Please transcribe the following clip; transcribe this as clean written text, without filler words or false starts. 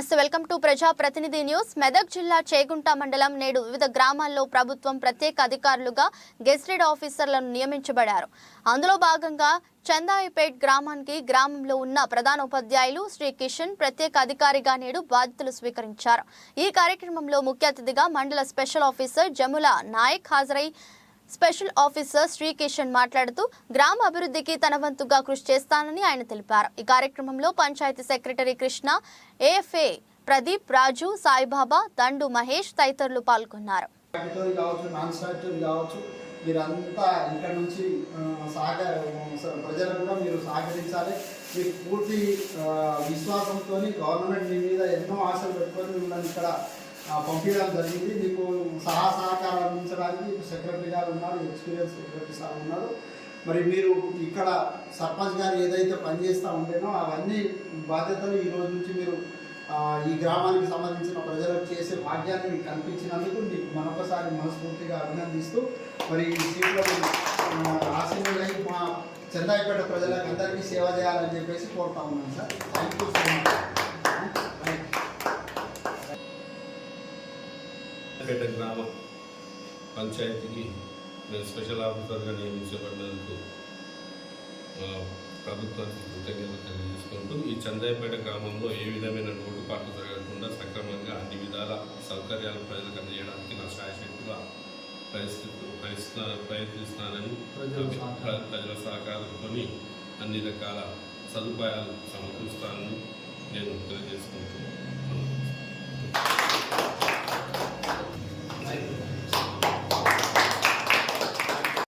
నమస్తే, welcome to ప్రజా ప్రతినిధి న్యూస్. మెదక్ జిల్లా చేగుంట మండలం నేడు వివిధ గ్రామాల్లో ప్రభుత్వం ప్రత్యేక అధికారులుగా గెజిటెడ్ ఆఫీసర్లను నియమించబడారు. అందులో భాగంగా చందాయిపేట్ గ్రామంలో ఉన్న ప్రధాన ఉపాధ్యాయులు శ్రీ కిషన్ ప్రత్యేక అధికారిగా నేడు బాధ్యతలు స్వీకరించారు. ఈ కార్యక్రమంలో ముఖ్య అతిథిగా మండల స్పెషల్ ఆఫీసర్ జముల నాయక్ హాజరై స్పెషల్ ఆఫీసర్ శ్రీ కిషన్ మాట్లాడుతూ గ్రామ అభివృద్ధికి తన వంతుగా కృషి చేస్తానని ఆయన తెలిపారు. ఈ కార్యక్రమంలో పంచాయతీ సెక్రటరీ కృష్ణ, ఏఎఫ్ఏ ప్రదీప్, రాజు, సాయిబాబా, దండు మహేష్ తదితరులు పాల్గొన్నారు. మీరంతా ఇక్కడ నుంచి ప్రజలకు కూడా మీరు సహకరించాలి. మీకు పూర్తి విశ్వాసంతో గవర్నమెంట్ మీ మీద ఎన్నో ఆశలు పెట్టుకొని మిమ్మల్ని ఇక్కడ పంపించడం జరిగింది. మీకు సహకారం అందించడానికి సెక్రటరీ గారు ఉన్నారు, ఎక్స్పీరియన్స్ సెక్రటరీ సార్ ఉన్నారు. మరి మీరు ఇక్కడ సర్పంచ్ గారు ఏదైతే పనిచేస్తూ ఉండేనో అవన్నీ బాధ్యతలు ఈ రోజు నుంచి మీరు ఈ గ్రామానికి సంబంధించిన ప్రజలకు చేసే భాగ్యాన్ని మీకు కల్పించినందుకు మీకు మరొకసారి మనస్ఫూర్తిగా అభినందిస్తూ మరి ఈ సీట్లో ఆశీర్వాదం మా చందాయిపేట ప్రజలకు అందరికీ సేవ చేయాలని చెప్పేసి కోరుతా ఉన్నాను sir. Thank you so much. Peta గ్రామ పంచాయతీకి నేను స్పెషల్ ఆఫీసర్గా నియమించబడినందుకు ప్రభుత్వానికి కృతజ్ఞతలు తెలియజేసుకుంటూ ఈ చందాయిపేట గ్రామంలో ఏ విధమైన లోటుపాట్లు జరగకుండా సక్రమంగా అన్ని విధాల సౌకర్యాలు ప్రజలకు అందజేయడానికి నా శాయశక్తిగా ప్రయత్నిస్తానని ప్రజల సహకారంతో అన్ని రకాల సదుపాయాలు సమకూరుస్తానని నేను తెలియజేసుకుంటున్నాను.